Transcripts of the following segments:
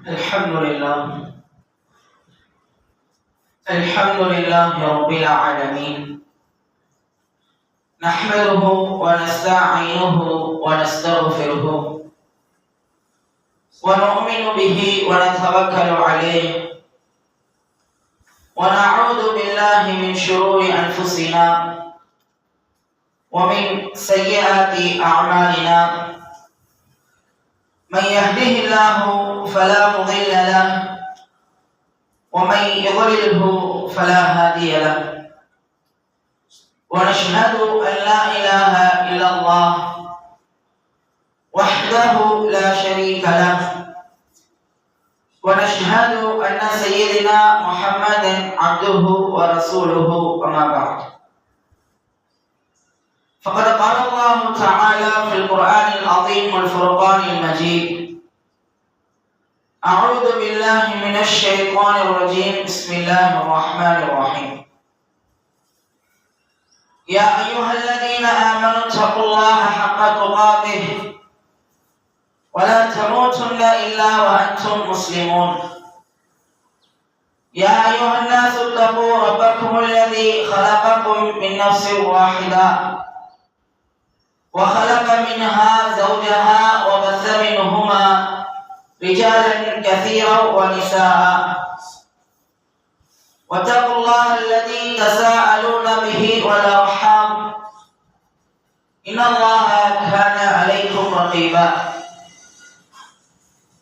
الحمد لله رب العالمين. نحمده ونستعينه ونستغفره ونؤمن به ونتوكل عليه ونعوذ بالله من شرور أنفسنا ومن سيئات أعمالنا. من يهده الله فلا مضل له ومن يضلله فلا هادي له. ونشهد أن لا إله إلا الله وحده لا شريك له. ونشهد أن سيدنا محمدا عبده ورسوله. أما بعد، فقد قال الله تعالى في القرآن العظيم والفرقان المجيد: أعوذ بالله من الشيطان الرجيم. بسم الله الرحمن الرحيم. يا أيها الذين آمنوا اتقوا الله حق تقاته ولا تموتن إلا وأنتم مسلمون. يا أيها الناس اتقوا ربكم الذي خلقكم من نفس واحدة وخلق منها زوجها وبث منهما رجالا كثيرا ونساء. واتقوا الله الذي تساءلون به والأرحام إن الله كان عليكم رقيبا.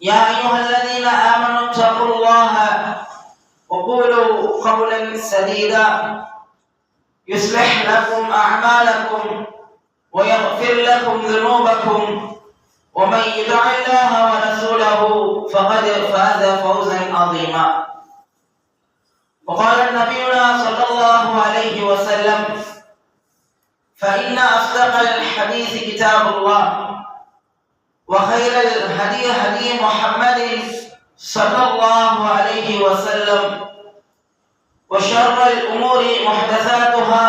يا أيها الذين آمنوا اتقوا الله وقولوا قولا سديدا يصلح لكم أعمالكم ويغفر لكم ذنوبكم، ومن يطع الله ورسوله فقد فاز فوزا عظيما. وقال نبينا صلى الله عليه وسلم: فإن أصدق الحديث كتاب الله وخير الهدي هدي محمد صلى الله عليه وسلم وشر الأمور محدثاتها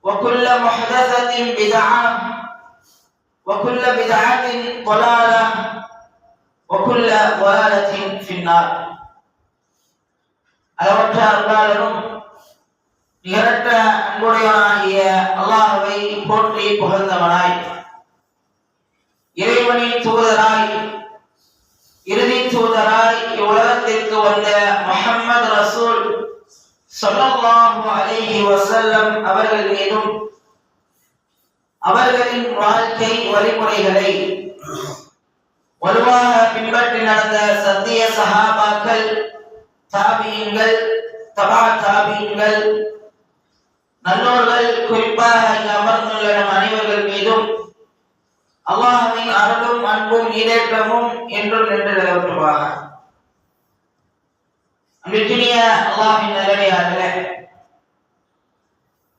وكل محدثة بدعة وكل بدعة ضلالة وكل ضلالة في النار. அளவற்ற அருளாளரும் நிகரற்ற அன்புடையவனாகிய அல்லாஹ்வை போற்றி புகழ்ந்தவனாய், இறைவனின் தூதராய் இறுதி தூதராய் இவ்வுலகத்திற்கு வந்த முஹம்மது ரசூல் ஸல்லல்லாஹு அலைஹி வஸல்லம் அவர்கள் மீதும் அவர்களின் வாழ்க்கை வழிமுறைகளை வலுவாக பின்பற்றி நடந்த சத்திய சஹாபாக்கள், தாபீன்கள், தபா தாபீன்கள், நல்லோர்கள், குறிப்பாக இங்கு அமர்ந்துள்ள நம் அனைவர்கள் மீதும் அல்லாஹ்வின் அருளும் அன்பும் ஈடேற்றமும் என்றும் நின்று நிலவட்டுமாக. அன்பிற்கினிய அல்லாஹ்வின் நல்லடியார்களே,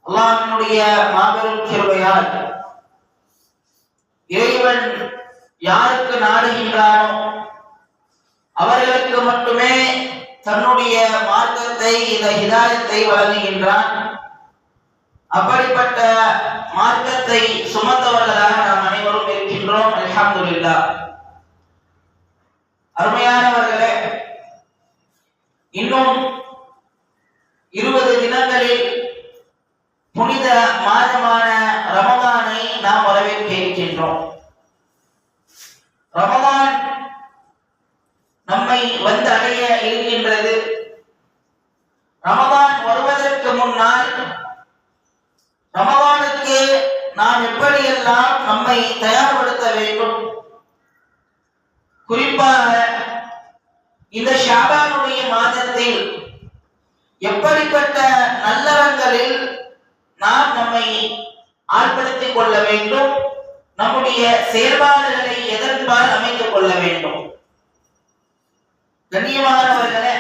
அல்லாஹ்வினுடைய மாபெரும் கிருபையால் இறைவன் யாருக்கு நாடுகின்றானோ அவர்களுக்கு மட்டுமே தன்னுடைய மார்க்கத்தை, இந்த ஹிதாயத்தை வழங்குகின்றான். அப்படிப்பட்ட மார்க்கத்தை சுமந்தவர்களாக நாம் அனைவரும் இருக்கின்றோம். அல்ஹம்துலில்லாஹ். அருமையானவர்களே, இன்னும் 20 தினங்களில் புனித மாதமான ரமதானை நாம் வரவேற்க இருக்கின்றோம். ரமதான் நம்மை வந்து அடைய இருக்கின்றது. ரமதான் வருவதற்கு முன்னால் ரமதானுக்கு நாம் எப்படியெல்லாம் நம்மை தயார்படுத்த வேண்டும், குறிப்பாக இந்த ஷாபானுடைய மாதத்தில் எப்படிப்பட்ட நல்லறங்களில் நாம் நம்மை ஆழ்படுத்திக் கொள்ள வேண்டும், நம்முடைய செயல்பாடுகளை எதற்கால் அமைத்துக் கொள்ள வேண்டும். கண்ணியமானவர்களே,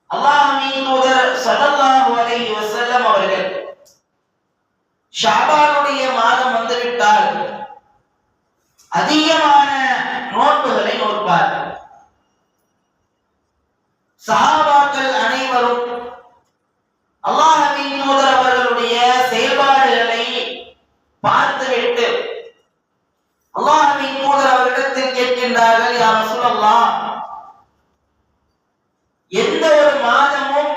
அல்லாஹ்வின் தூதர் ஸல்லல்லாஹு அலைஹி வஸல்லம் அவர்கள் ஷாபானுடைய மாதம் வந்துவிட்டால் அதிகமான நோன்புகளை நோற்பார்கள். சஹாபாக்கள் அனைவரும் அல்லாஹ்வின் தூதர் அவர்களுடைய செயல்பாடுகளை பார்த்துவிட்டு அல்லாஹ்வின் தூதர் அவரிடத்தில் கேட்கின்றார்கள், யா ரசூலல்லாஹ், எந்த ஒரு மாதமும்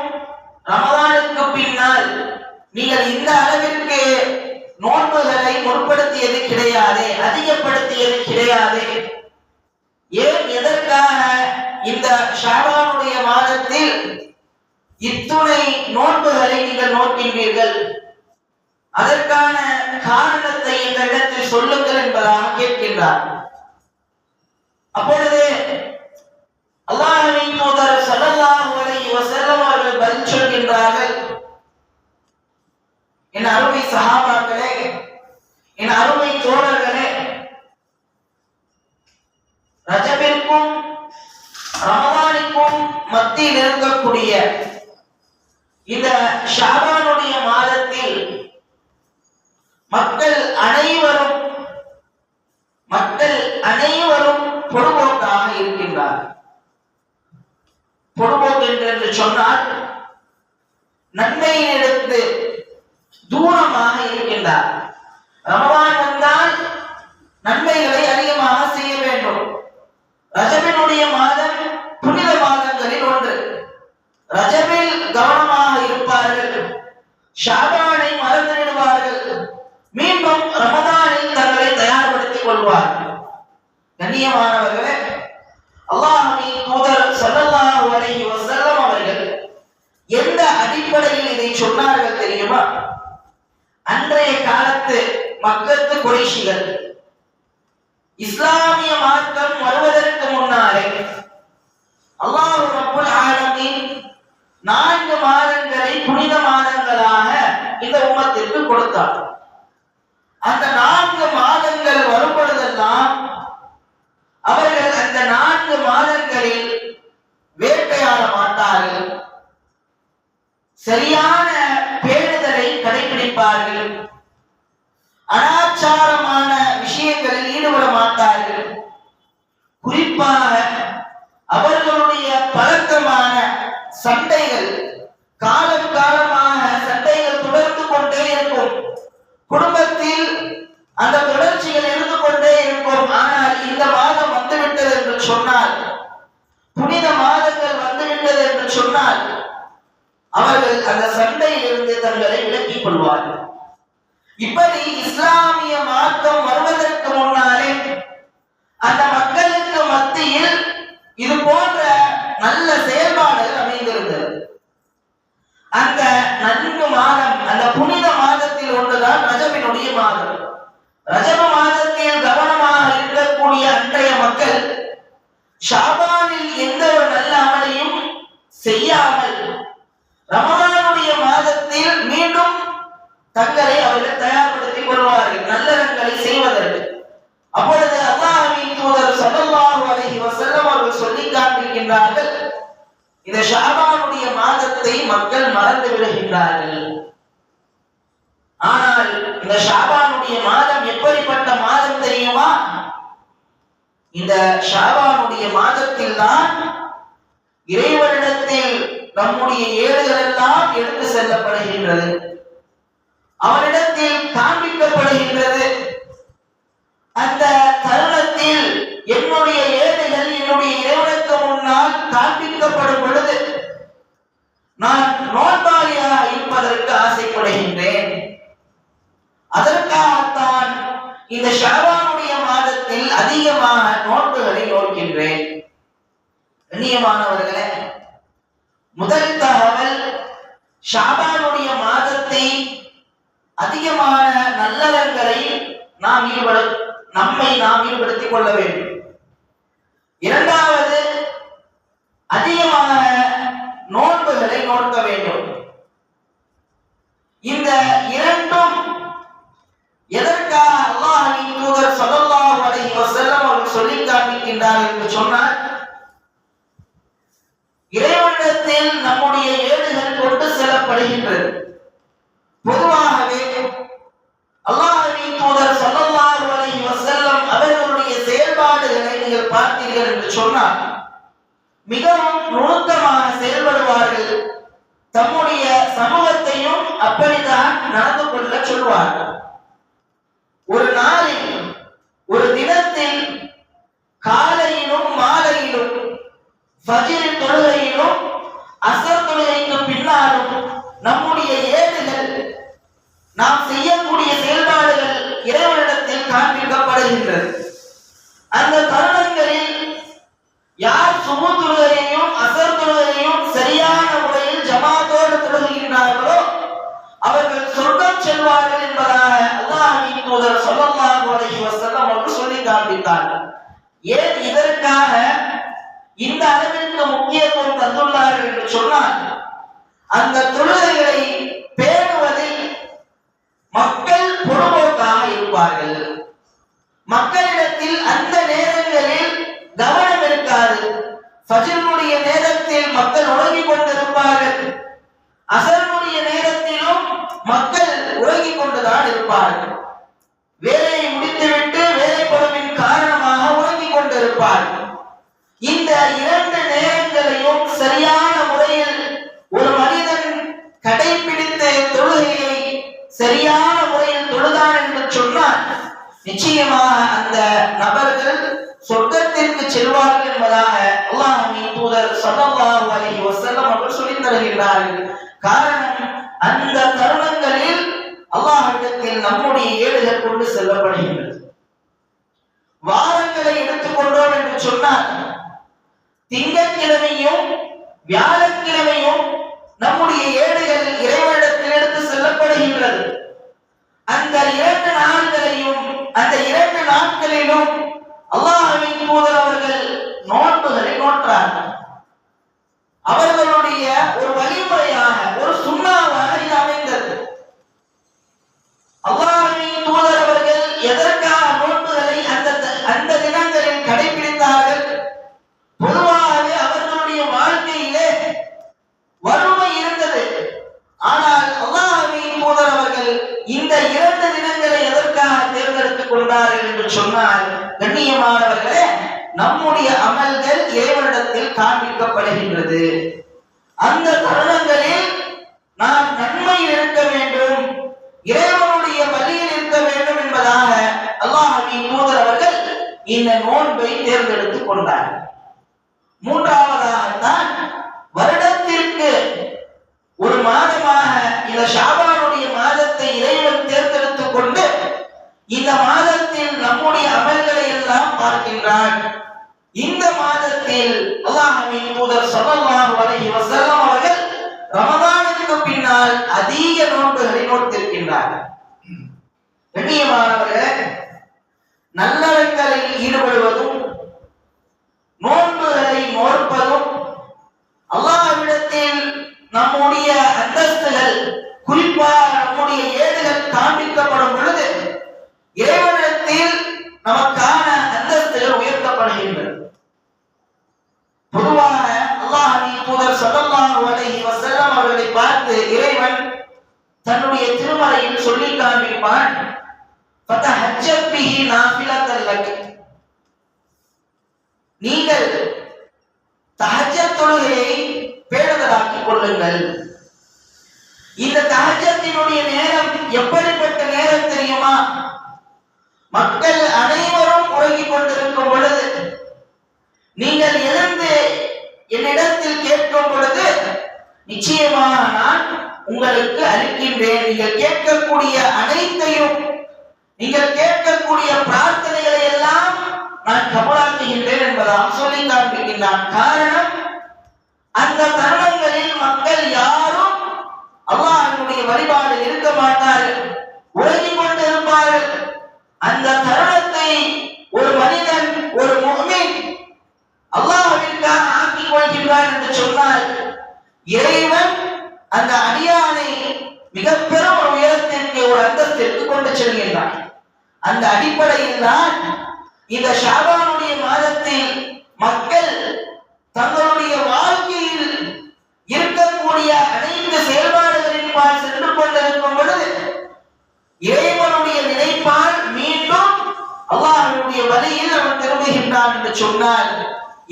ரமதானுக்கு பின்னால் நீங்கள் இந்த அளவிற்கு நோன்புகளை முற்படுத்தியது கிடையாது, அதிகப்படுத்தியது கிடையாது. ஏன், எதற்காக இந்த ஷாபானுடைய மாதத்தில் இத்துணை நோன்புகளை நீங்கள் நோக்கின்றீர்கள்? அதற்கான காரணத்தை இந்த இடத்தில் சொல்லுங்கள் என்பதாக கேட்கின்றார். அப்பொழுது அல்லாஹ்வின் தூதர் ஸல்லல்லாஹு அலைஹி வஸல்லம் அவர்கள் பதில் சொல்கின்றார்கள், என் அருமை சஹாபாக்களே, என் அருமை தோழர்களே, ரஜபிற்கும் ரமதானுக்கும் மத்தியில் இருக்கக்கூடிய இந்த ஷாபானுடைய மாதத்தில் மக்கள் அனைவரும் பொடுபோக்காக இருக்கின்றார். பொடுபோக்கு என்று சொன்னால் நன்மையிலிருந்து தூரமாக இருக்கின்றார். ரமலான் வந்தால் நன்மைகளை அதிகமாக செய்ய வேண்டும். ரஜபினுடைய மாதம் புனித மாதங்களில் ஒன்று. ரஜபில் கவனமாக இருப்பார்கள், ஷாபானை மறந்து விடுவார்கள், மீண்டும் ரமதானில் தங்களை தயார்படுத்திக் கொள்வார்கள். கண்ணியமானவர்களே, அல்லாஹ்வின் தூதர் ஸல்லல்லாஹு அலைஹி வஸல்லம் அவர்கள் எந்த அடிப்படையில் இதை சொன்னார்கள் தெரியுமா? அன்றைய காலத்து மக்கத்து குறைஷிகள் இஸ்லாமிய மார்க்கம் வருவதற்கு முன்னாலே அல்லாஹ் ரப்பல் ஆலமீன் 4 மாதங்களை புனித மாதங்களாக இந்த உம்மத்திற்கு கொடுத்தார். அந்த 4 மாதங்கள் வரும் பொழுதெல்லாம் அவர்கள் அந்த 4 மாதங்களில் வேட்டையாட மாட்டார்கள், சரியான பேணுதலை கடைபிடிப்பார்கள், அனாச்சாரமான விஷயங்களில் ஈடுபட மாட்டார்கள். குறிப்பாக அவர்களுடைய பழக்கமான சண்டைகள், காலம் காலமாக சண்டைகள் தொடர்ந்து கொண்டே இருக்கும். குடும்பத்தில் அந்த தொடர்ச்சிகள் இருந்து கொண்டே இருக்கும். ஆனால் இந்த மாதம் வந்துவிட்டது என்று சொன்னால், புனித மாதங்கள் வந்துவிட்டது என்று சொன்னால், அவர்கள் அந்த சண்டையிலிருந்து தங்களை விலக்கிக் கொள்வார்கள். இப்படி இஸ்லாமிய மார்க்கம் வருவதற்கு முன்னாலே அந்த மக்களுக்கு மத்தியில் இது போன்ற நல்ல செயல்பாடுகள் அமைந்திருந்தது. அந்த 4 மாதம், அந்த புனித மாதத்தில் ஒன்றுதான் ரஜபினுடைய மாதம். ரஜப மாதத்தில் கவனமாக இருக்கக்கூடிய அன்றைய மக்கள் ஷாபானில் எந்த ஒரு நல்ல அமலையும் செய்யாமல் ரமலானுடைய மாதத்தில் மீண்டும் தங்களை அவர்கள் தயார்படுத்திக் கொள்வார்கள் நல்லறங்களை செய்வதற்கு. அப்பொழுது அல்லாஹ்வின் தூதர் ஸல்லல்லாஹு அலைஹி வஸல்லம் அவர்கள் சொல்லி காண்பிக்கின்றார்கள், இந்த ஷாபானுடைய மாதத்தை மக்கள் மறந்து விடுகின்றார்கள். ஆனால் இந்த ஷாபானுடைய மாதம் எப்படிப்பட்ட மாதம் தெரியுமா? இந்த ஷாபானுடைய மாதத்தில் தான் இறைவனிடத்தில் நம்முடைய ஏடுகள் எல்லாம் எடுத்து செல்லப்படுகின்றது, அவனிடத்தில் காண்பிக்கப்படுகின்றது. அந்த தருணத்தில் என்னுடைய ஏடுகள் என்னுடைய இறைவனுக்கு முன்னால் காண்பிக்கப்படும் பொழுது நான் நோன்பாளியாக இருப்பதற்கு ஆசைப்படுகின்றேன். அதற்காகத்தான் இந்த ஷாபானுடைய மாதத்தில் அதிகமான நோன்புகளை நோக்கின்றேன். கண்ணியமானவர்களே, முதல் தகவல், ஷாபானுடைய மாதத்தை அதிகமான நல்லறங்களை நம்மை நாம் ஈடுபடுத்திக் கொள்ள வேண்டும். இரண்டாவது, அதிகமாக நோன்புகளை நோக்க வேண்டும். இந்த இரண்டும் எதற்காக அல்லாஹ்வின் தூதர் ஸல்லல்லாஹு அலைஹி வஸல்லம் அவர்கள் சொல்லி காண்பிக்கின்றார் என்று சொன்னால், இறைவனிடத்தில் நம்முடைய ஏடுகள் கொண்டு செல்லப்படுகின்றது. பொதுவாகவே அல்லாஹ்வின் தூதர் ஸல்லல்லாஹு அலைஹி வஸல்லம் அவர்களுடைய செயல்பாடுகளை நீங்கள் பார்த்தீர்கள் என்று சொன்னால் மிகவும் நுணுக்கமாக செயல்படுவார்கள். தம்முடைய சமூகத்தையும் அப்படித்தான் நடந்து கொள்ள சொல்வார்கள். ஒரு நாளில், ஒரு தினத்தில் காலையிலும் ஃபஜ்ர் தொழுகையிலும் அசர் தொழுகைக்கு பின்னாலும் நம்முடைய ஏடுகள், நாம் செய்யக்கூடிய செயல்பாடுகள் இறைவனிடத்தில் காண்பிக்கப்படுகின்றது. அந்த தருணங்களில் யார் சுபு தொழுகையையும் அசர் தொழுகையையும் சரியான முறையில் ஜமாத்தோடு தொழுகின்றார்களோ அவர்கள் சொர்க்கம் செல்வார்கள் என்பதாக அல்லாஹ்வின் தூதர் ஸல்லல்லாஹு அலைஹி வஸல்லம் அவர்கள் சொல்லி காண்பித்தார்கள். ஏன் இதற்காக இந்த அளவிற்கு முக்கியத்துவம் தந்துள்ளார்கள் என்று சொன்னால், அந்த தொழுகைகளை பேணுவதில் மக்கள் பொறுப்போக்காக இருப்பார்கள். மக்களிடத்தில் அந்த நேரங்களில் கவனம் இருக்காது. ஃபஜ்ருடைய நேரத்தில் மக்கள் உறங்கிக் கொண்டிருப்பார்கள், அசருடைய நேரத்திலும் மக்கள் உறங்கிக் கொண்டுதான் இருப்பார்கள். வேலையை முடித்துவிட்டு வேலைப்பளுவின் காரணமாக உறங்கிக் கொண்டிருப்பார்கள். இந்த இரண்டு நேரங்களையும் சரியான முறையில் ஒரு மனிதன் கடைபிடித்த தொழுகையை சரியான முறையில் தொழுதான் என்று சொன்னால் நிச்சயமாக அந்த நபர்கள் சொர்க்கத்திற்கு செல்வார்கள் என்பதாக அல்லாஹ்வின் தூதர் ஸல்லல்லாஹு அலைஹி வஸல்லம் அவர்கள் சொல்லித் தருகிறார்கள். காரணம், அந்த தருணங்களில் அல்லாஹ்விடத்தில் நம்முடைய ஏடுகள் கொண்டு செல்லப்படுகின்றது. வாரங்களை எடுத்துக்கொண்டோம் என்று சொன்னால் திங்கட்கிழமையும் வியாழக்கிழமையும் நம்முடைய ஏடுகள் இறைவனிடத்தில் எடுத்து செல்லப்படுகின்றது. அந்த இரண்டு நாட்களையும் அந்த இரண்டு நாட்களிலும் அல்லாஹ்வின் தூதர் அவர்கள் நோன்புகளை நோற்றார்கள். அவர்களுடைய ஒரு வழிமுறையாக, ஒரு சுன்னாவாக இது அமைந்தது. அல்லாஹ்வின் தூதர் அவர்கள் எதற்காக நோன்புகளை அந்த தினங்களில் கடைபிடித்தார்கள்? பொதுவாகவே அவர்களுடைய வாழ்க்கையிலே வறுமை இருந்தது. ஆனால் அல்லாஹ்வின் தூதர் அவர்கள் இந்த இரண்டு தினங்களை எதற்காக தேர்ந்தெடுத்துக் கொண்டார்கள் என்று சொன்னால், கண்ணியமானவர்களே, நம்முடைய அமல்கள் இறைவனிடத்தில் காண்பிக்கப்படுகின்றது. அந்த தருணங்களில் நாம் நன்மையில் இருக்க வேண்டும், இறைவனுடைய வழியில் இருக்க வேண்டும் என்பதாக அல்லாஹ்வின் தூதர் அவர்கள் இந்த நோன்பை தேர்ந்தெடுத்துக் கொண்டார்கள். மூன்றாவதாகத்தான் வருடத்திற்கு ஒரு மாதமாக இந்த ஷாபானுடைய மாதத்தை இறைவன் தேர்ந்தெடுத்துக் கொண்டு இந்த மாதத்தில் நம்முடைய அமல்களை எல்லாம் பார்க்கின்றான். இந்த மாதத்தில் அல்லாஹ்வின் தூதர் ஸல்லல்லாஹு அலைஹி வஸல்லம் அவர்கள் ரமதானுக்கு பின்னால் அதிக நோன்புகளை நோற்றிருக்கின்றார்கள். கண்ணியமானவர்களே, நல்லறங்களில் ஈடுபடுவதும் நோன்புகளை நோற்பதும் அல்லாஹ்விடத்தில் நம்முடைய அந்தஸ்துகள், குறிப்பாக நம்முடைய ஏடுகள் காண்பிக்கப்படும் பொழுது இறைவனிடத்தில் நமக்கான அந்தஸ்துகள் உயர்த்தப்படுகின்றது. பொதுவாக அல்லாஹ்வின் தூதர் ஸல்லல்லாஹு அலைஹி வஸல்லம் அவர்களை பார்த்து இறைவன் தன்னுடைய திருமறையில் சொல்லி காண்பிப்பான், ஃபதஹஜ்ஜத் பிஹி நாஃபிலத்தன் லக், நீங்கள் தஹஜ்ஜத் தொழுகையை பேணுதலாக்கிக் கொள்ளுங்கள். இந்த தஹஜ்ஜத்தினுடைய நேரம் எப்படிப்பட்ட நேரம் தெரியுமா? மக்கள் அனைவரும் உறங்கிக் கொண்டிருக்கும் பொழுது நீங்கள் எழுந்து என்னிடத்தில் கேட்கும் பொழுது நிச்சயமாக நான் உங்களுக்கு அளிக்கின்றேன். நீங்கள் கேட்கக்கூடிய அனைத்தையும், நீங்கள் கேட்கக்கூடிய பிரார்த்தனைகளை எல்லாம் நான் கபூலாக்குகின்றேன் என்பதாக சொல்லி காண்பிக்கின்றான். காரணம், அந்த தருணங்களில் மக்கள் யாரும் அல்லாஹ்வுடைய வழிபாடு இருக்க மாட்டார்கள், உறங்கிக் கொண்டு இருப்பார்கள். அந்த தருணத்தை ஒரு மனிதன், ஒரு முஃமின் அல்லாஹ்விற்காக ஆக்கிக் கொள்கின்றான் என்று சொன்னால் இறைவன் அந்த அடியானை மிக பெரும் ஒரு உயரத்திற்கு, ஒரு அந்தஸ்திற்கு கொண்டு செல்கின்றான். அந்த அடிப்படையில் தான் இந்த ஷாபானுடைய மாதத்தில் மக்கள் தங்களுடைய வாழ்க்கையில் இருக்கக்கூடிய அனைத்து செயல்பாடுகளின் பால் சென்று கொண்டிருக்கும் பொழுது இறைவனுடைய நினைப்பால் மீண்டும் அல்லாஹ்வுடைய வழியில் அவன் திரும்புகின்றான் என்று சொன்னால்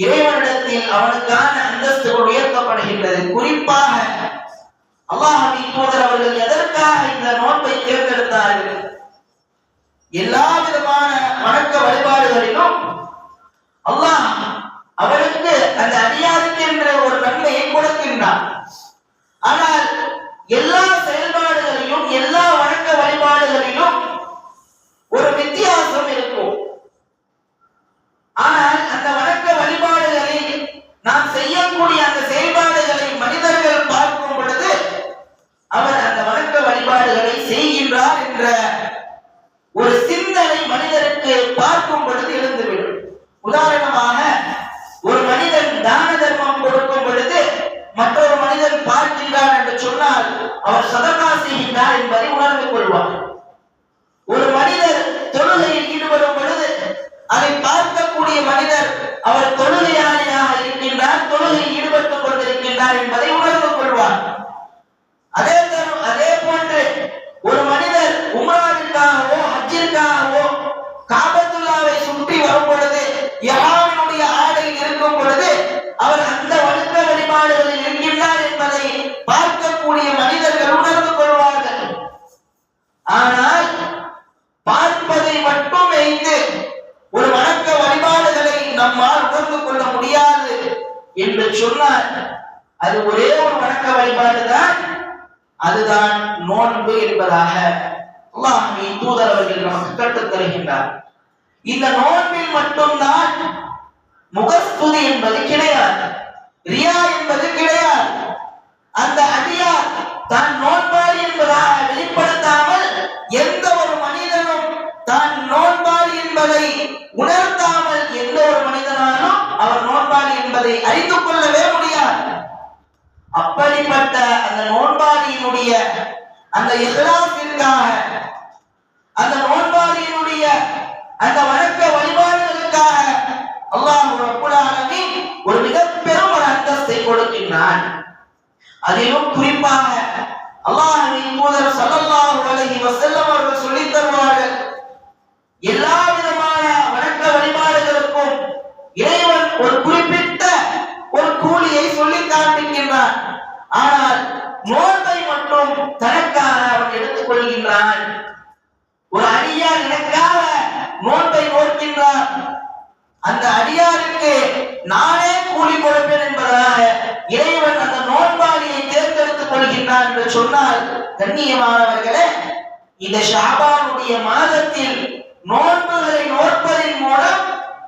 இறைவனிடத்தில் அவனுக்கான அந்தஸ்துகள் உயர்த்தப்படுகின்றது. குறிப்பாக அல்லாஹ்வின் தூதர் அவர்கள் எதற்காக இந்த நோன்பை தேர்ந்தெடுத்தார்கள்? எல்லா விதமான வணக்க வழிபாடுகளிலும் அல்லாஹ் அவனுக்கு, அந்த அடியாருக்கு இருக்கின்றான். ஆனால் எல்லா செயல்பாடுகளிலும் எல்லா வணக்க வழிபாடுகளிலும் ஒரு வித்தியாசம் இருக்கும். ஆனால் அந்த வணக்க வழிபாடுகளில் நாம் செய்யக்கூடிய அந்த செயல்பாடுகளை மனிதர்கள் பார்க்கும் பொழுது அவர் அந்த வணக்க வழிபாடுகளை செய்கின்றார் என்ற ஒரு சிந்தனை மனிதருக்கு பார்க்கும் பொழுது எழுந்துவிடும். உதாரணமாக ஒரு மனிதன் தான தர்மம் கொடுக்கும் பொழுது மற்றொரு மனிதன் பார்க்கின்றார் என்று சொன்னால் அவர் சதகா செய்கின்றார் என்பதை உணர்ந்து கொள்வார். ஒரு மனிதர் தொழுகையில் ஈடுபடும் பொழுது அதை பார்க்கக்கூடிய மனிதர் அவர் தொழுகையாளியாக இருக்கின்றார், தொழுகையில் ஈடுபட்டுக் கொண்டிருக்கின்றார் என்பதை உணர்ந்து கொள்வார். அதே போன்று ஒரு மனிதர் உம்ராவிற்காகவோ ஹஜ்ஜிற்காகவோ காபத்துல்லாவை சுற்றி வரும் பொழுது யஹ்ராமினுடைய ஆடையில் இருக்கும் பொழுது அவர் அந்த வணக்க வழிபாடுகளில் இருக்கின்றார் என்பதை பார்க்கக்கூடிய மனிதர்கள் உணர்ந்து கொள்வார்கள். ஆனால் பார்ப்பதை மட்டும் வைத்து ஒரு வணக்க வழிபாடுகளை நம்மால் உணர்ந்து கொள்ள முடியாது என்று சொன்னால் அது ஒரே ஒரு வணக்க வழிபாடுதான், அதுதான் நோன்பு என்பதாக அல்லாஹ்வின் தூதர் அவர்கள் நமக்கு கற்றுத் தருகின்றார். இந்த நோன்பில் மட்டும்தான் முகஸ்துதி என்பது கிடையாது, ரியா என்பது கிடையாது. அந்த அடியார் தான் நோன்பாளி என்பதாக வெளிப்படுத்தாமல் எந்த ஒரு மனிதனும் தான் நோன்பாளி என்பதை உணர்த்தாமல் எந்த ஒரு மனிதனாலும் அவர் நோன்பாளி என்பதை அறிந்து கொள்ளவே முடியாது. அப்படிப்பட்ட அந்த நோன்பாளியினுடைய அந்த இஹ்லாஸிற்காக, அந்த நோன்பாளியினுடைய அந்த வணக்க வழிபாடுகளுக்காக அல்லாஹ் ரப்பல் ஆலமீன் ஒரு மிக பெரும் ஒரு அந்தஸ்தை கொடுக்கின்றான். அதிலும் குறிப்பாக அல்லாஹ்வின் தூதர் ஸல்லல்லாஹு அலைஹி வஸல்லம் அவர்கள் சொல்லித் தருவார்கள், எல்லா விதமான வணக்க வழிபாடுகளுக்கும் இறைவன் ஒரு குறிப்பிட்ட ஒரு கூலியை சொல்லி காண்பிக்கின்றான். ஆனால் நோன்பை மட்டும் தனக்காக அவன் எடுத்துக் கொள்கின்றான். ஒரு அடியார் எனக்காக நோன்பை நோக்கின்றான், அந்த அடியாருக்கு நானே கூலி கொடுப்பேன் என்பதாக இறைவன் அந்த நோன்பாளியை தேர்ந்தெடுத்துக் கொள்கின்றான் என்று சொன்னால், கண்ணியமானவர்களே, இந்த ஷாபானுடைய மாதத்தில் நோன்புகளை நோற்பதின் மூலம்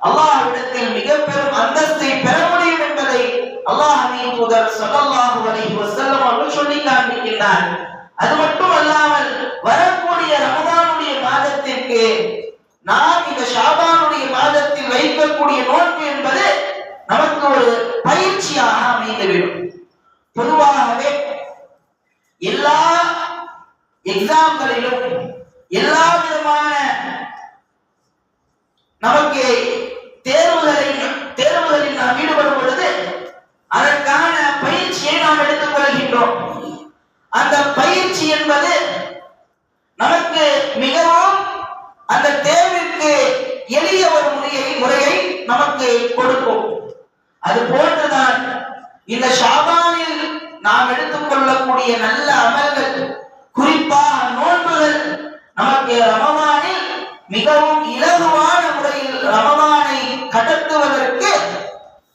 அல்லாஹ்விடத்தில் மிக பெரும் அந்தஸ்தை பெற முடியும் என்பதை அல்லாஹ்வின் தூதர் ஸல்லல்லாஹு அலைஹி வஸல்லம் அவர்கள் சொல்லி காண்பிக்கின்றார். அது மட்டுமல்லாமல் வரக்கூடிய ரமதானுடைய மாதத்திற்கு நாம் இந்த ஷாபானுடைய மாதத்தில் வைக்கக்கூடிய நோன்பு என்பது நமக்கு ஒரு பயிற்சியாக அமைந்துவிடும். பொதுவாகவே எல்லா எக்ஸாம்களிலும் எல்லா விதமான நமக்கு தேர்வுகளில் நாம் ஈடுபடும் பொழுது அதற்கான பயிற்சியை நாம் எடுத்துக் கொள்கின்றோம். அந்த பயிற்சி என்பது நமக்கு மிகவும் அந்த தேர்விற்கு எளிய ஒரு முறையை நமக்கு கொடுக்கும். அது போன்றுதான் இந்த ஷாபானில் நாம் எடுத்துக்கொள்ளக்கூடிய நல்ல அமல்கள், குறிப்பாக நோன்புகள் நமக்கு ரமதானில் மிகவும் இலகுவான முறையில் ரமதானை கடத்துவதற்கு,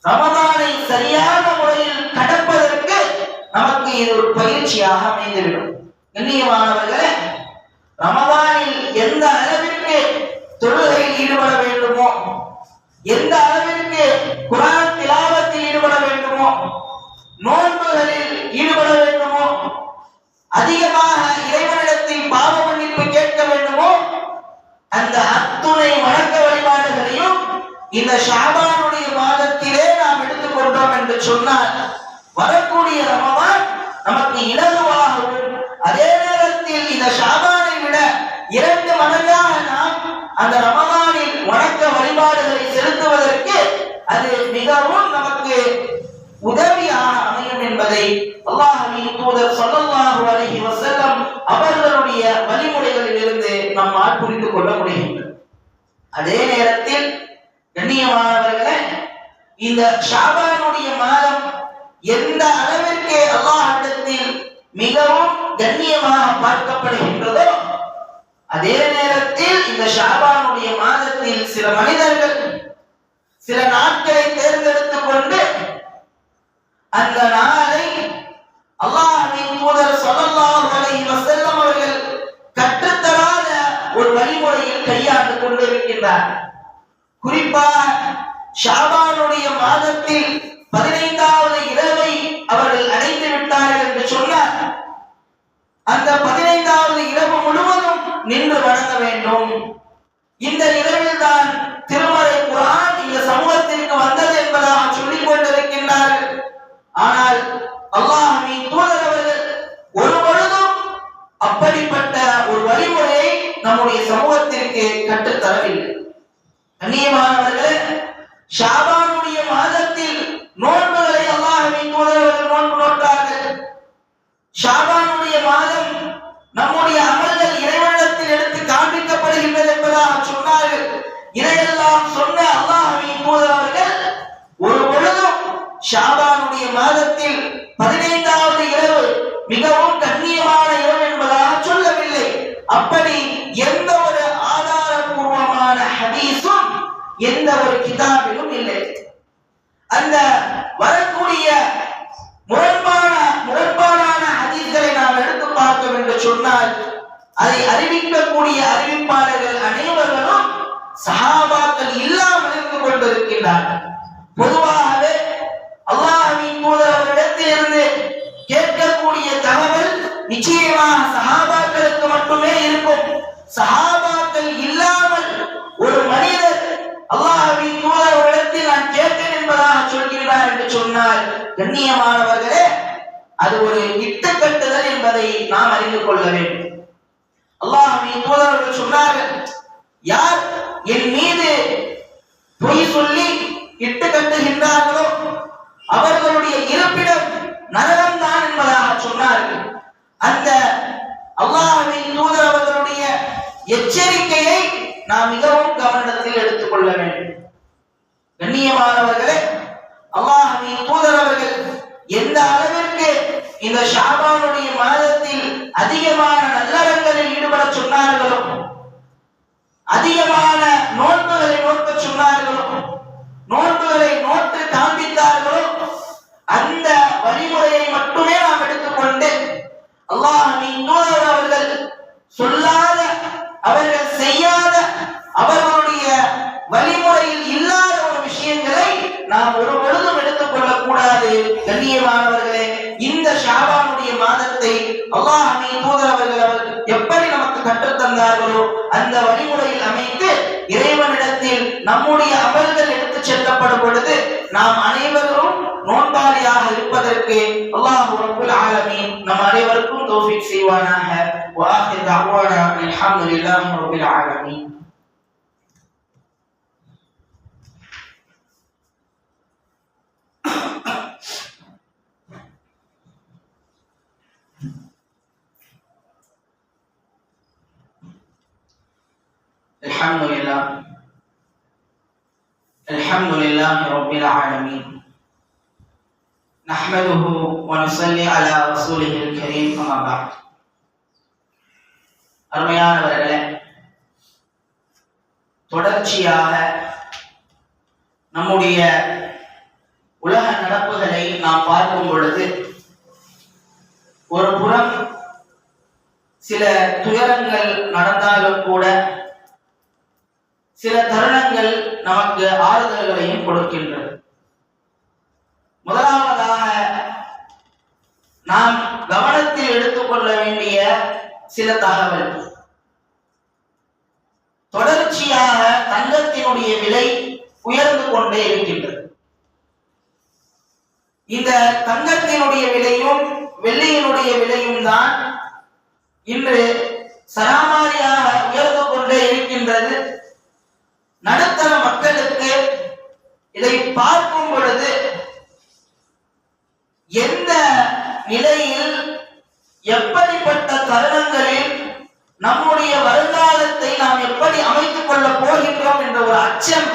ரமதானை சரியான முறையில் கடப்பதற்கு நமக்கு இது ஒரு பயிற்சியாக அமைந்துவிடும். கண்ணியமானவர்களே, ரமதானில் எந்த அளவிற்கு தொழுகையில் ஈடுபட வேண்டுமோ, எந்த அளவிற்கு குர்ஆன் திலாவத்தில் ஈடுபட வேண்டுமோ, நோன்புகளில் ஈடுபட வேண்டுமோ, அதிகமாக இறைவனிடத்தில் பாவ மன்னிப்பு கேட்க வேண்டுமோ, அந்த அத்துணை வணக்க வழிபாடுகளையும் இந்த ஷாபானுடைய மாதத்திலே நாம் எடுத்துக்கொண்டோம் என்று சொன்னால் வரக்கூடிய ரமதான் நமக்கு இலகுவாகவும், அதே நேரத்தில் இந்த ஷாபானை விட 2 மடங்காக நாம் அந்த ரமதானில் வணக்க வழிபாடுகளை செலுத்துவதற்கு அது மிகவும் நமக்கு உதவியாக அமையும் என்பதை அல்லாஹ்வின் தூதர் ஸல்லல்லாஹு அலைஹி வஸல்லம் அவர்களுடைய வழிமுறைகளில் இருந்து நம்மால் புரிந்து கொள்ள முடிகின்றது. அதே நேரத்தில் கண்ணியமானவர்களே, இந்த ஷாபானுடைய மாதம் எந்த அளவிற்கு அல்லாஹ்விடத்தில் மிகவும் கண்ணியமாக பார்க்கப்படுகின்றதோ, அதே நேரத்தில் இந்த ஷாபானுடைய மாதத்தில் சில மனிதர்கள் சில நாட்களை தேர்ந்தெடுத்துக் கொண்டு அந்த நாளை குறிப்பாக ஷாபானுடைய மாதத்தில் 15வது இரவை அவர்கள் அடைந்து விட்டார்கள் என்று சொன்னார். அந்த 15வது இரவு முழுவதும் நின்று வணங்க வேண்டும். இந்த இரவில் தான் திருமறை குர்ஆன் இந்த சமூகத்திற்கு வந்தது என்பதாக சொல்லிக் கொண்டிருக்கின்றார்கள். ஆனால் அல்லாஹ்வின் தூதர் அவர்கள் ஒரு பொழுதும் அப்படிப்பட்ட ஒரு வழிமுறையை நம்முடைய சமூகத்திற்கு கற்றுத்தரவில்லை. கண்ணியமானவர்களே, ஷாபானுடைய மாதத்தில் நோன்புகளை அல்லாஹ்வின் தூதர் அவர்கள் நோன்பு நோட்டார்கள். ஷாபானுடைய மாதம் நம்முடைய அமல்கள் இறைவனிடத்தில் எடுத்து காண்பிக்கப்படுகின்றது என்பதாக சொன்னார்கள். இதையெல்லாம் சொன்ன அல்லாஹ்வின் தூதர் அவர்கள் ஒரு பொழுதும் ஷாபானுடைய மாதத்தில் 15வது இரவு மிகவும் கண்ணியமான இரவு என்பதாக சொல்லவில்லை. அப்படி எந்த ஒரு ஆதாரபூர்வமான ஹதீஸும் எந்த ஒரு கிதாபிலும் இல்லை. அந்த வரக்கூடிய முரண்பாடான ஹதீஸ்களை நாம் எடுத்து பார்த்தோம் என்று சொன்னால் அதை அறிவிக்கக்கூடிய அறிவிப்பாளர்கள் அனைவர்களும் சஹாபாக்கள் இல்லாமல் இருந்து கொண்டிருக்கின்றார்கள். பொதுவாகவே அல்லாஹ்வின் தூதர் அவரிடத்திலிருந்து கேட்கக்கூடிய தகவல் நிச்சயமாக சஹாபாக்களுக்கு மட்டுமே இருக்கும். சஹாபாக்கள் இல்லாமல் ஒரு மனிதர் அல்லாஹ்வின் தூதர் அவரிடத்தில் நான் கேட்டேன் என்பதாக சொல்கிறார் என்று சொன்னால் கண்ணியமானவர்களே, அது ஒரு இட்டுக்கட்டுதல் என்பதை நாம் அறிந்து கொள்ள வேண்டும். அல்லாஹ்வின் தூதர் அவர்கள் சொன்னார்கள், யார் என் மீது பொய் சொல்லி இட்டு கட்டுகின்றார்களோ அவர்களுடைய இருப்பிடம் நரகம் தான் என்பதாக சொன்னார்கள். அந்த அல்லாஹ்வின் தூதர் அவர்களுடைய எச்சரிக்கையை நாம் மிகவும் கவனத்தில் எடுத்துக் கொள்ள வேண்டும். கண்ணியமானவர்களே, அல்லாஹ்வின் தூதர் அவர்கள் எந்த அளவிற்கு இந்த ஷாபானுடைய மாதத்தில் அதிகமான நல்லறங்களில் ஈடுபட சொன்னார்களோ, அதிகமான நோன்புகளை நோக்க சொன்னார்களோ, நோன்புகளை நோட்டு காண்பித்தார்களோ, அந்த வழிமுறையை மட்டுமே நாம் எடுத்துக்கொண்டு அல்லாஹ்வின் தூதர் அவர்கள் சொல்லாத, அவர்கள் செய்யாத, அவர்களுடைய வழிமுறையில் இல்லாத ஒரு விஷயங்களை நாம் ஒரு பொழுதும் எடுத்துக் கொள்ளக்கூடாது. கண்ணியமானவர்களே, இந்த ஷாபானுடைய மாதத்தை அல்லாஹ்வின் தூதர் அவர்கள் எப்படி நமக்கு கற்றுத்தந்தார்களோ அந்த வழிமுறையில் அமைத்து இறைவனிடத்தில் நம்முடைய அமல்கள் எடுத்துச் செல்லப்படும் பொழுது நாம் அனைவரும் நோன்பாளியாக இருப்பதற்கு அல்லாஹ் ரப்பல் ஆலமீன் நம் அனைவருக்கும் தௌஃபீக் செய்வானாக. வ ஆகிர் தஅவானா அல்ஹம்துலில்லாஹி ரப்பில் ஆலமீன். الحمد لله رب العالمين نحمده ونصلي على رسوله الكريم أما بعد. அருமையானவர்களே, தொடர்ச்சியாக நம்முடைய உலக நடப்புகளை நாம் பார்க்கும் பொழுது ஒரு புறம் சில துயரங்கள் நடந்தாலும் கூட சில தருணங்கள் நமக்கு ஆறுதல்களையும் கொடுக்கின்றது. முதலாவதாக நாம் கவனத்தில் எடுத்துக்கொள்ள வேண்டிய சில தகவல், தொடர்ச்சியாக தங்கத்தினுடைய விலை உயர்ந்து கொண்டே இருக்கின்றது. இந்த தங்கத்தினுடைய விலையும் வெள்ளியினுடைய விலையும் தான் இன்று சராமாரியாக உயர்ந்து கொண்டே இருக்கின்றது. நடுத்தர மக்களுக்கு இதை பார்க்கும் பொழுது எந்த நிலையில் எப்படிப்பட்ட தருணங்களில் நம்முடைய வருங்காலத்தை நாம் எப்படி அமைத்துக் கொள்ளப் போகின்றோம் என்ற ஒரு அச்சம்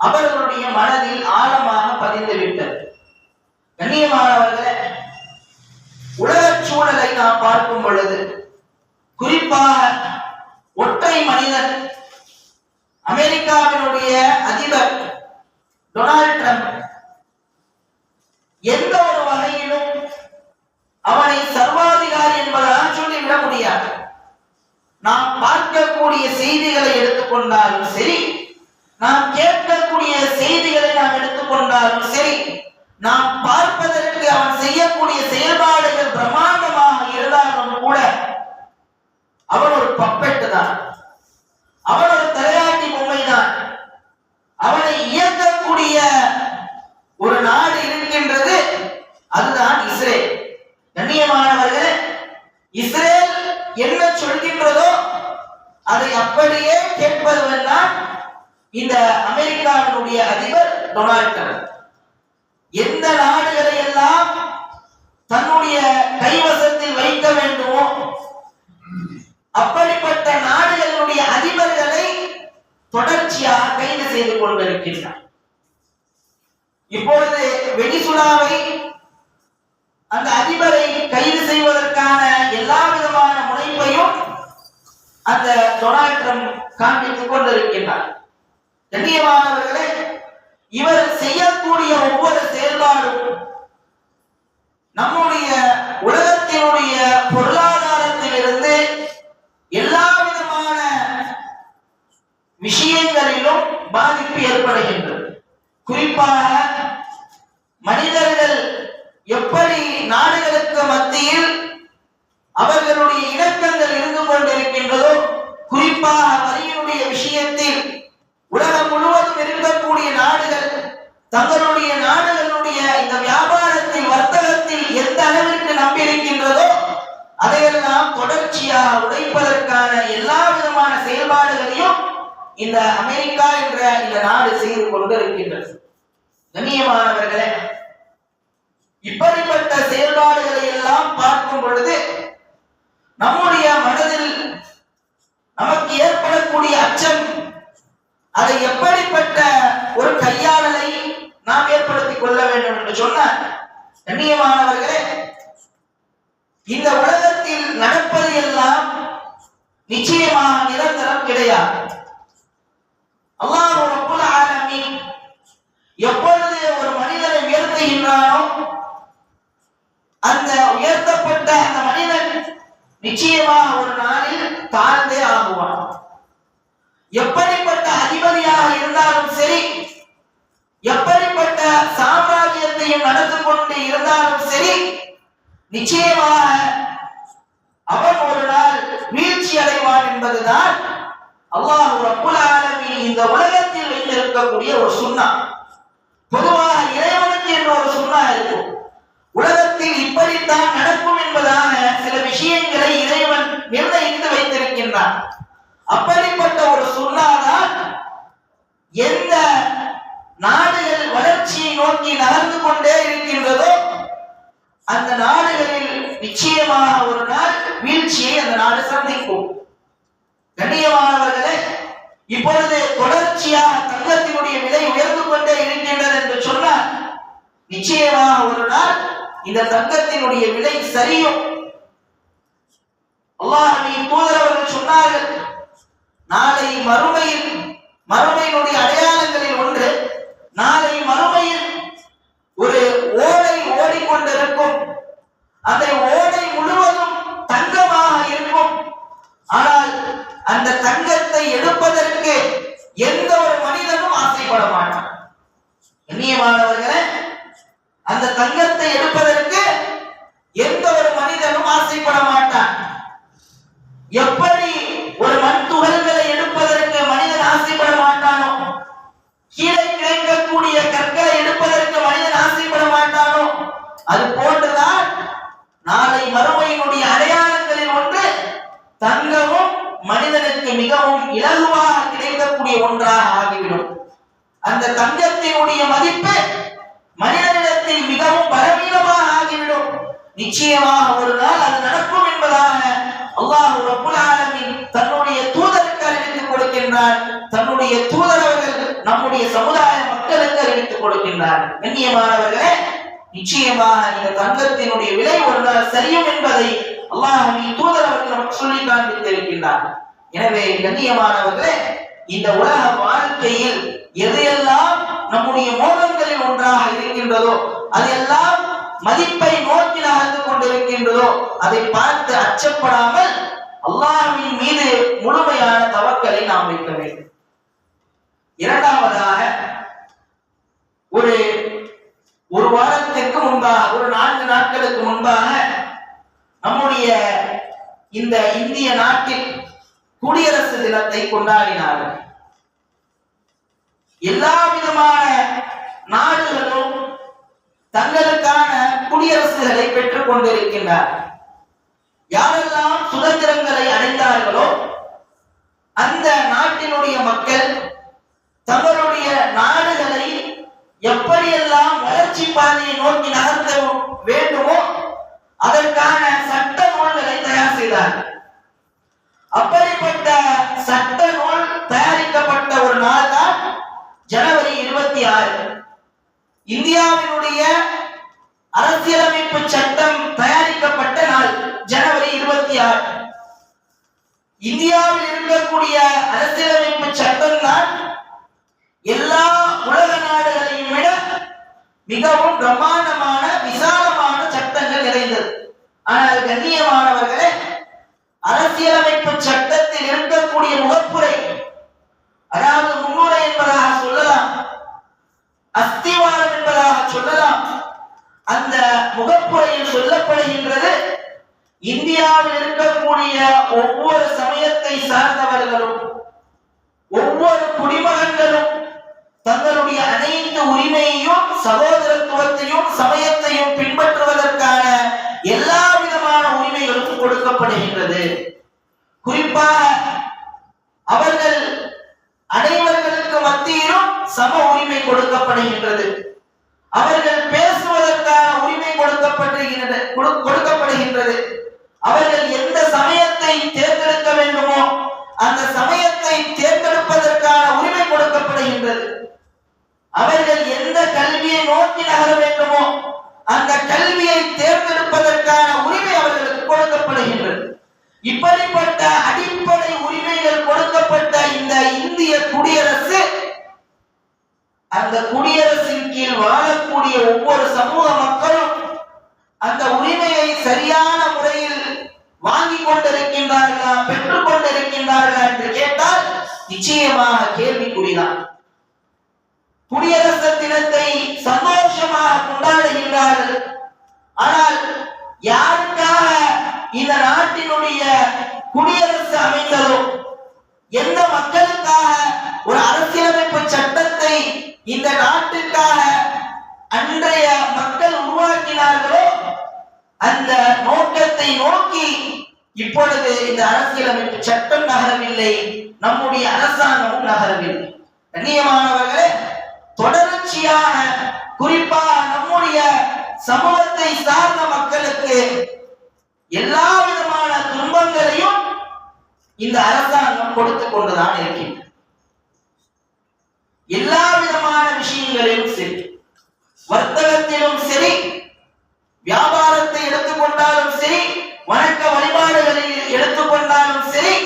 அவர்களுடைய மனதில் ஆழமாக பதிந்துவிட்டது. கண்ணியமானவர்களே, உலக சூழலை நாம் பார்க்கும் பொழுது குறிப்பாக ஒற்றை மனிதன் அமெரிக்காவினுடைய அதிபர் டொனால்ட் ட்ரம்ப் எந்த ஒரு வகையிலும் அவனை சர்வாதிகாரி என்பதாக சொல்லிவிட முடியாது. நாம் பார்க்கக்கூடிய செய்திகளை எடுத்துக்கொண்டாலும் சரி, நாம் கேட்கக்கூடிய செய்திகளை நாம் எடுத்துக்கொண்டாலும் சரி, நாம் பார்ப்பதற்கு அவன் செய்யக்கூடிய செயல்பாடுகள் பிரம்மாண்டமாக இருந்தாலும் கூட அவன் ஒரு பப்பெட்டு தான், அவன் ஒரு தலையாட்டி பொம்மை தான். அவனை இயக்கக்கூடிய ஒரு நாடு இருக்கின்றது, அதுதான் இஸ்ரேல். கண்ணியமானவர்களே, இஸ்ரேல் என்ன சொல்கின்றதோ அதை அப்படியே கேட்பதுவெல்லாம் இந்த அமெரிக்காவினுடைய அதிபர் டொனால்ட் ட்ரம்ப். எந்த நாடுகளை எல்லாம் தன்னுடைய கைவசத்தில் வைக்க வேண்டுமோ அப்படிப்பட்ட நாடுகளுடைய அதிபர்களை தொடர்ச்சியாக கைது செய்து கொண்டிருக்கின்றார். இப்பொழுது வெனிசுலாவை அந்த அதிபரை கைது செய்வதற்கான எல்லா விதமான முனைப்பையும் அந்த டொனால்ட் ட்ரம்ப் காண்பித்துக் கொண்டிருக்கின்றார். கண்ணியமானவர்களே, இவர் செய்யக்கூடிய ஒவ்வொரு செயல்பாடும் நம்முடைய உலகத்தினுடைய பொருளாதாரத்திலிருந்து எல்லா விதமான விஷயங்களிலும் பாதிப்பு ஏற்படுகின்றது. குறிப்பாக மனிதர்கள் எப்படி நாடுகளுக்கு மத்தியில் அவர்களுடைய இணக்கங்கள் இருந்து கொண்டிருக்கின்றதோ, குறிப்பாக வரியினுடைய விஷயத்தில் உலகம் முழுவதும் இருக்கக்கூடிய நாடுகள் தங்களுடைய நாடுகளுடைய இந்த வியாபாரத்தில் வர்த்தகத்தில் எந்த அளவிற்கு நம்பியிருக்கின்றதோ அதையெல்லாம் தொடர்ச்சியாக உடைப்பதற்கான எல்லா விதமான செயல்பாடுகளையும் இந்த அமெரிக்கா என்ற இந்த நாடு செய்து கொண்டிருக்கின்றது. கண்ணியமானவர்களே, இப்படிப்பட்ட செயல்பாடுகளை எல்லாம் பார்க்கும் பொழுது நம்முடைய மனதில் நமக்கு ஏற்படக்கூடிய அச்சம், அதை எப்படிப்பட்ட ஒரு கையாளலை நாம் ஏற்படுத்திக் கொள்ள வேண்டும் என்று சொன்னார். கண்ணியமானவர்களே, இந்த உலகத்தில் நடப்பது எல்லாம் நிச்சயமாக நிரந்தரம் கிடையாது. அல்லாஹ் ரப்புல் ஆலமீன் எப்பொழுது ஒரு மனிதனை உயர்த்துகின்றானோ அந்த உயர்த்தப்பட்ட அந்த மனிதன் நிச்சயமாக ஒரு நாளில் தாழ்ந்தே ஆகுவான். எப்படிப்பட்ட அதிபதியாக இருந்தாலும் சரி, எப்படிப்பட்ட சாம்ராஜ்யத்தையும் நடந்து கொண்டு இருந்தாலும் சரி, நிச்சயமாக அவன் ஒரு நாள் வீழ்ச்சி அடைவான் என்பதுதான் அல்லாஹ் ரப்புல் ஆலமீன் இந்த உலகத்தில் வைத்திருக்கக்கூடிய ஒரு சுன்னா. பொதுவாக இறைவனுக்கு என்ற ஒரு சுன்னா இருக்கும். உலகத்தில் இப்படித்தான் நடக்கும் என்பதான சில விஷயங்களை இறைவன் நிர்ணயித்து வைத்திருக்கின்றான். அப்படிப்பட்ட ஒரு சுன்னாதான் எந்த நாடுகள் வளர்ச்சியை நோக்கி நகர்ந்து கொண்டே இருக்கின்றதோ அந்த நாடுகளில் நிச்சயமாக ஒரு நாள் வீழ்ச்சியை அந்த நாடு சந்திக்கும். கண்ணியமானவர்களே, இப்பொழுது தொடர்ச்சியாக தங்கத்தினுடைய விலை உயர்ந்து கொண்டே இருக்கின்றது என்று சொன்னால் நிச்சயமாக ஒரு நாள் இந்த தங்கத்தினுடைய விலை சரியும். அல்லாஹ்வின் தூதர் அவர்கள் சொன்னார்கள், நாளை மறுமையினுடைய அடையாளங்களில் ஒன்று, நாளை மறுமையில் ஒரு ஓடை ஓடிக்கொண்டிருக்கும். அந்த ஓடை முழுவதும் தங்கமாக இருக்கும். ஆனால் அந்த தங்கத்தை எடுப்பதற்கு எந்த ஒரு மனிதனும் ஆசைப்பட மாட்டான். கண்ணியமானவர்களே, அந்த தங்கத்தை எடுப்பதற்கு எந்த ஒரு மனிதனும் ஆசைப்பட மாட்டான். எப்படி ஒரு மண் துகள்களை எடுப்பதற்கு மனிதன் ஆசைப்பட மாட்டானோ, கீழே கிடைக்கக்கூடிய கற்களை எடுப்பதற்கு மனிதன் ஆசைப்பட மாட்டானோ, அது போன்றுதான் நாளை மறுமையினுடைய அடையாளங்களில் ஒன்று தங்கமும் மனிதனுக்கு மிகவும் இலகுவாக கிடைக்கக்கூடிய ஒன்றாக ஆகிவிடும். அந்த தங்கத்தினுடைய மதிப்பு மனிதனிடத்தில் மிகவும் பலவீனமாக ஆகிவிடும். நிச்சயமாக ஒரு நாள் அது நடக்கும் என்பதாக அல்லாஹ் ரப்புல் ஆலமீன் தன்னுடைய தூதருக்கு அறிவித்துக் கொடுக்கின்றார். தன்னுடைய தூதர் அவர்கள் நம்முடைய சமுதாய மக்களுக்கு அறிவித்துக் கொடுக்கின்றார். கண்ணியமானவர்களே, நிச்சயமாக இந்த தங்கத்தினுடைய விலை ஒரு நாள் சரியும் என்பதை அல்லாஹ்வின் தூதர் அவர்கள் நமக்கு சொல்லி காண்பித்திருக்கின்றார். எனவே கண்ணியமானவர்களே, இந்த உலக வாழ்க்கையில் எதையெல்லாம் நம்முடைய மோகங்களில் ஒன்றாக இருக்கின்றதோ அதெல்லாம் மதிப்பை நோக்கி நகர்ந்து கொண்டிருக்கின்றதோ அதை பார்த்து அச்சப்படாமல் அல்லாஹ்வின் மீது முழுமையான தவக்கலை நாம் வைக்க வேண்டும். இரண்டாவதாக ஒரு ஒரு வாரத்திற்கு முன்பாக, ஒரு 4 நாட்களுக்கு முன்பாக நம்முடைய இந்த இந்திய நாட்டில் குடியரசு தினத்தை கொண்டாடினார்கள். எல்லா விதமான நாடுகளும் தங்களுக்கான குடியரசுகளை பெற்றுக் கொண்டிருக்கின்றார். யாரெல்லாம் சுதந்திரங்களை அடைந்தார்களோ அந்த நாட்டினுடைய மக்கள் தங்களுடைய நாடுகளை எப்படியெல்லாம் வளர்ச்சி பாதையை நோக்கி நகர்த்த வேண்டுமோ அதற்கான சட்ட நூல்களை தயார் செய்தார்கள். அப்படிப்பட்ட சட்ட நூல் தயாரிக்கப்பட்ட ஒரு நாள் தான் ஜனவரி 26. இந்தியாவினுடைய அரசியலமைப்பு சட்டம் தயாரிக்கப்பட்ட நாள் ஜனவரி 26. இந்தியாவில் இருக்கக்கூடிய அரசியலமைப்பு சட்டம் தான் எல்லா உலக நாடுகளையும் விட மிகவும் பிரம்மாண்டமான விசாலமான சட்டங்கள் நிறைந்தது. ஆனால் கண்ணியமானவர்களே, அரசியலமைப்பு சட்டத்தில் இருக்கக்கூடிய முகப்புரை, அதாவது முன்னுரை என்பதாக சொல்லலாம், அஸ்திவாரம் என்பதாக சொல்லலாம். அந்த முகப்புரையில் சொல்லப்படுகின்றது, இந்தியாவில் இருக்கக்கூடிய ஒவ்வொரு சமயத்தை சார்ந்தவர்களும் ஒவ்வொரு குடிமகன்களும் தங்களுடைய அனைத்து உரிமையையும் சகோதரத்துவத்தையும் சமயத்தையும் பின்பற்றுவதற்கான எல்லா விதமான உரிமைகளும் கொடுக்கப்படுகின்றது. குறிப்பாக அவர்கள் அனைவர்களுக்கு மத்தியிலும் சம உரிமை கொடுக்கப்படுகின்றது. அவர்கள் பேசுவதற்கான உரிமை கொடுக்கப்படுகின்றது. அவர்கள் எந்த சமயத்தை தேர்ந்தெடுக்க வேண்டுமோ அந்த சமயத்தை தேர்ந்தெடுப்பதற்கான உரிமை கொடுக்கப்படுகின்றது. அவர்கள் எந்த கல்வியை நோக்கி நகர வேண்டுமோ அந்த கல்வியை தேர்ந்தெடுப்பதற்கான உரிமை அவர்களுக்கு கொடுக்கப்படுகின்றது. இப்படிப்பட்ட அடிப்படை உரிமைகள் கொடுக்கப்பட்ட இந்த இந்திய குடியரசு, அந்த குடியரசின் கீழ் வாழக்கூடிய ஒவ்வொரு சமூக மக்களும் அந்த உரிமையை சரியான முறையில் வாங்கிக் கொண்டிருக்கின்றார்களா, பெற்றுக் கொண்டிருக்கின்றார்களா என்று கேட்டால் நிச்சயமாக கேள்விக்குறிதான். குடியரசு தினத்தை சந்தோஷமாக கொண்டாடுகின்றார்கள். ஆனால் யாருக்காக இந்த நாட்டினுடைய குடியரசு அமைந்ததோ, எந்த மக்களுக்காக ஒரு அரசியலமைப்பு சட்டத்தை இந்த நாட்டுக்காக அன்றைய மக்கள் உருவாக்கினார்களோ அந்த நோக்கத்தை நோக்கி இப்பொழுது இந்த அரசியலமைப்பு சட்டம் நகரவில்லை, நம்முடைய அரசாங்கமும் நகரவில்லை. கண்ணியமானவர்களே, தொடர்ச்சியாக குறிப்பாக நம்முடைய சமூகத்தை சார்ந்த மக்களுக்கு எல்லா விதமான துன்பங்களையும் இந்த அரசாங்கம் கொடுத்துக் கொண்டுதான் இருக்கின்றது. எல்லா விதமான விஷயங்களிலும் சரி, வர்த்தகத்திலும் சரி, வியாபாரத்தை எடுத்துக்கொண்டாலும் சரி, வணக்க வழிபாடுகளில் எடுத்துக்கொண்டாலும் சரி,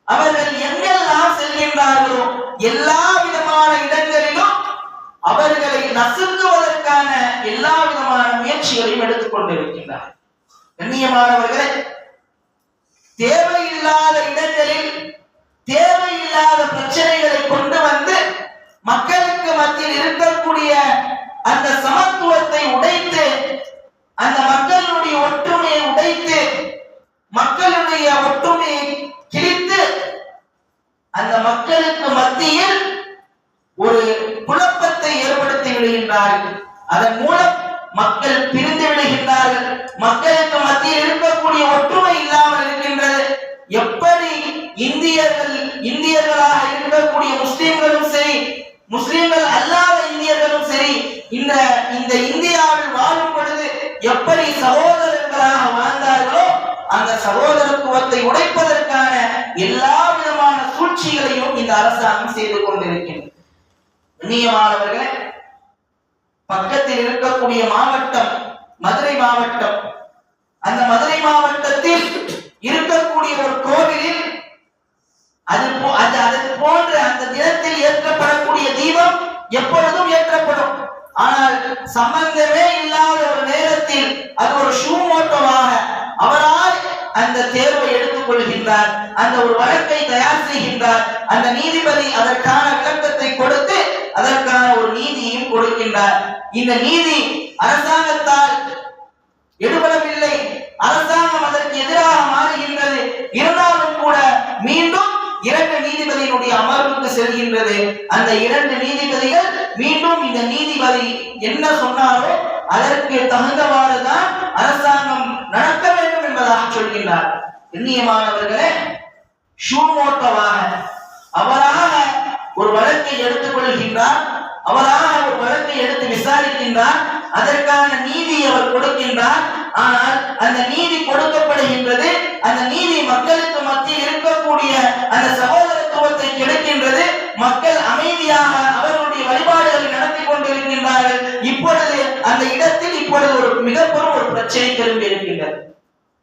அவர்கள் எங்கெல்லாம் செல்கின்றார்களோ எல்லா விதமான இடங்களிலும் அவர்களை நசுக்குவதற்கான எல்லா விதமான முயற்சிகளையும் எடுத்துக் கொண்டிருக்கின்றார். கண்ணியமானவர்களே, தேவையில்லாத இடங்களில் தேவையில்லாத பிரச்சனைகளை கொண்டு வந்து மக்களுக்கு மத்தியில் இருக்கக்கூடிய அந்த சமத்துவத்தை உடைத்து, அந்த மக்களுடைய ஒற்றுமையை உடைத்து, மக்களுடைய ஒற்றுமையை கிழித்து, அந்த மக்களுக்கு மத்தியில் ஒரு குழப்பத்தை ஏற்படுத்தி விடுகின்றார்கள். அதன் மூலம் மக்கள் பிரிந்து விடுகின்றார்கள். மக்களுக்கு மத்தியில் இருக்கக்கூடிய ஒற்றுமை இல்லாமல் இருக்கின்றது. எப்படி இந்தியர்களாக இருக்கக்கூடிய முஸ்லிம்களும் சரி, முஸ்லிம்கள் அல்லாத இந்தியர்களும் சரி, இந்த இந்தியாவில் வாழும் பொழுது எப்படி சகோதரர்களாக வாழ்ந்தார்களோ அந்த சகோதரத்துவத்தை உடைப்பதற்கான எல்லா விதமான சூழ்ச்சிகளையும் இந்த அரசாங்கம் செய்து கொண்டிருக்கின்றது. கண்ணியமானவர்களே, பக்கத்தில் இருக்கக்கூடிய மாவட்டம் மதுரை மாவட்டம். அந்த மதுரை மாவட்டத்தில் இருக்கக்கூடிய ஒரு கோவிலில் அது போன்ற அந்த தினத்தில் ஏற்றப்படக்கூடிய தீபம் எப்பொழுதும் ஏற்றப்படும். ஆனால் சம்பந்தமே இல்லாத ஒரு நேரத்தில் அது ஒரு ஷூ மோட்டோவாக அவரால் அந்த தேர்வை எடுத்துக் எடுத்துக்கொள்கின்றார், அந்த ஒரு வழக்கை தயார் செய்கின்றார். அந்த நீதிபதி அதற்கான விளக்கத்தை கொடுத்து அதற்கான ஒரு நீதியையும் கொடுக்கின்றார். இந்த நீதி அரசாங்கத்தால் எடுபடவில்லை, அரசாங்கம் அதற்கு எதிராக மாறுகின்றது. இருந்தாலும் கூட மீண்டும் 2 நீதிபதியினுடைய அமர்வுக்கு செல்கின்றது. அந்த 2 நீதிபதிகள் மீண்டும் இந்த நீதிபதி என்ன சொன்னாரோ அதற்கு தகுந்தவாறுதான் அரசாங்கம் நடக்க வேண்டும் என்பதாக சொல்கின்றார். கண்ணியமானவர்களே, ஷூமோட்டோவாக அவராக ஒரு வழக்கை எடுத்துக் கொள்கின்றார், அவராக ஒரு வழக்கை எடுத்து விசாரிக்கின்றார், அதற்கான நீதி அவர் கொடுக்கின்றார். ஆனால் அந்த நீதி கொடுக்கப்படுகின்றது, அந்த நீதி மக்களுக்கு மத்தியில் இருக்கக்கூடிய அந்த சகோதரத்துவத்தை கிடைக்கின்றது. மக்கள் அமைதியாக அவர்களுடைய வழிபாடுகளை நடத்தி கொண்டிருக்கின்றார்கள். இப்பொழுது அந்த இடத்தில் இப்பொழுது ஒரு மிகப்பெரும் ஒரு பிரச்சனை திரும்பி இருக்கின்றது.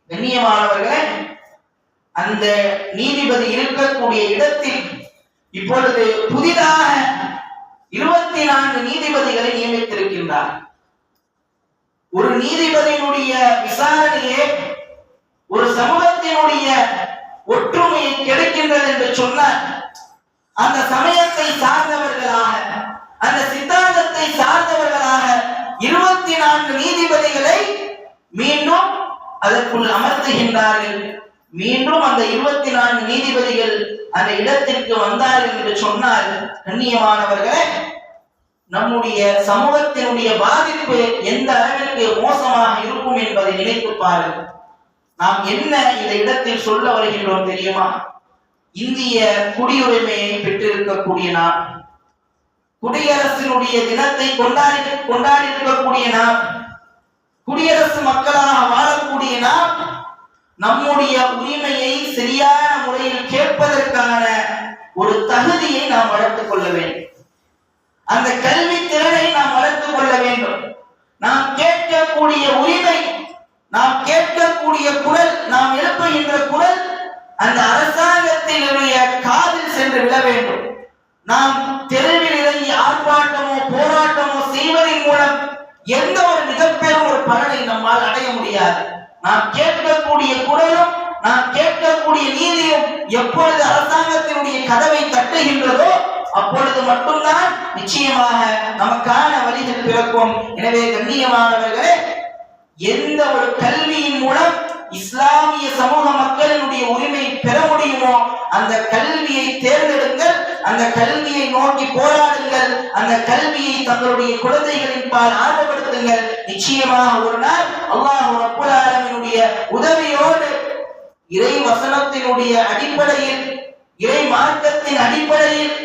கண்ணியமானவர்களே, அந்த நீதிபதி இருக்கக்கூடிய இடத்தில் இப்பொழுது புதிதாக 24 நீதிபதிகளை நியமித்திருக்கின்றார். ஒரு நீதிபதியினுடைய விசாரணையே ஒரு சமூகத்தினுடைய ஒற்றுமையை கிடைக்கின்றது என்று சொன்னார். அந்த சமயத்தை சார்ந்தவர்களாக, அந்த சித்தாந்தத்தை சார்ந்தவர்களாக 24 நீதிபதிகளை மீண்டும் அதற்குள் அமர்த்துகின்றார்கள். மீண்டும் அந்த 24 நீதிபதிகள் அந்த இடத்திற்கு வந்தார்கள் என்று சொன்னால், கண்ணியமானவர்களே, நம்முடைய சமூகத்தினுடைய பாதிப்பு எந்த அளவிற்கு மோசமாக இருக்கும் என்பதை நினைத்து பாருங்கள். நாம் என்ன இந்த இடத்தில் சொல்ல வருகின்றோம் தெரியுமா? இந்திய குடியுரிமையை பெற்றிருக்கக்கூடிய நாம், குடியரசினுடைய தினத்தை கொண்டாடி இருக்கக்கூடிய நாம், குடியரசு மக்களாக வாழக்கூடிய நாம், நம்முடைய உரிமையை சரியான முறையில் கேட்பதற்கான ஒரு தகுதியை நாம் வளர்த்துக் கொள்ள வேண்டும். அந்த கல்வி திறனை நாம் வளர்த்துக் கொள்ள வேண்டும். நாம் கேட்கக்கூடிய உரிமை, நாம் கேட்கக்கூடிய குரல், நாம் எழுப்புகின்ற குரல் அந்த அரசாங்கத்தினுடைய காதில் சென்று விட வேண்டும். நாம் தெருவில் இறங்கி ஆர்ப்பாட்டமோ போராட்டமோ செய்வதன் மூலம் எந்த ஒரு மிகப்பெரும் ஒரு பலனை நம்மால் அடைய முடியாது. நாம் கேட்கக்கூடிய குரலும் நாம் கேட்கக்கூடிய நீதியும் எப்பொழுது அரசாங்கத்தினுடைய கதவை தட்டுகின்றதோ அப்பொழுது மட்டும்தான் நிச்சயமாக நமக்கான வழிகள் பிறக்கும். எனவே கண்ணியமானவர்களே, எந்த ஒரு கல்வியின் மூலம் இஸ்லாமிய சமூக மக்களினுடைய உரிமையை பெற முடியுமோ அந்த கல்வியை தேர்ந்தெடுங்கள், அந்த கல்வியை நோக்கி போராடுங்கள், அந்த கல்வியை தங்களுடைய குழந்தைகளின் பால் ஆர்வப்படுத்துங்கள். நிச்சயமாக ஒரு நாள் அல்லாஹ் ரப்புல் ஆலமீனுடைய உதவியோடு இறை வசனத்தினுடைய அடிப்படையில், இறை மார்க்கத்தின் அடிப்படையில்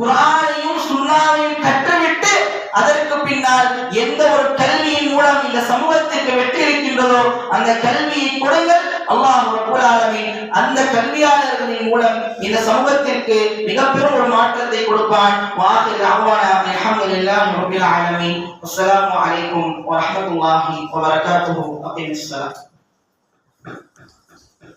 குர்ஆனையும் சுன்னாவையும் கற்றுவிட்டு அதற்கு பின்னால் எந்த ஒரு கல்வியின் மூலம் இந்த சமூகத்திற்கு வெற்றி இருக்கின்றதோ அந்த கல்வியை கொடுங்கள். அல்லாஹ் ரப்பல் ஆலமீன் அந்த கல்வியாளர்களின் மூலம் இந்த சமூகத்திற்கு மிகப்பெரும் ஒரு மாற்றத்தை கொடுப்பான். வாஹிர் தஅவானா அல்ஹம்துலில்லாஹி ரப்பில் ஆலமீன். அஸ்ஸலாமு அலைக்கும் வ ரஹ்மத்துல்லாஹி வ பரகாத்துஹு. அகீமுஸ் ஸலாத்.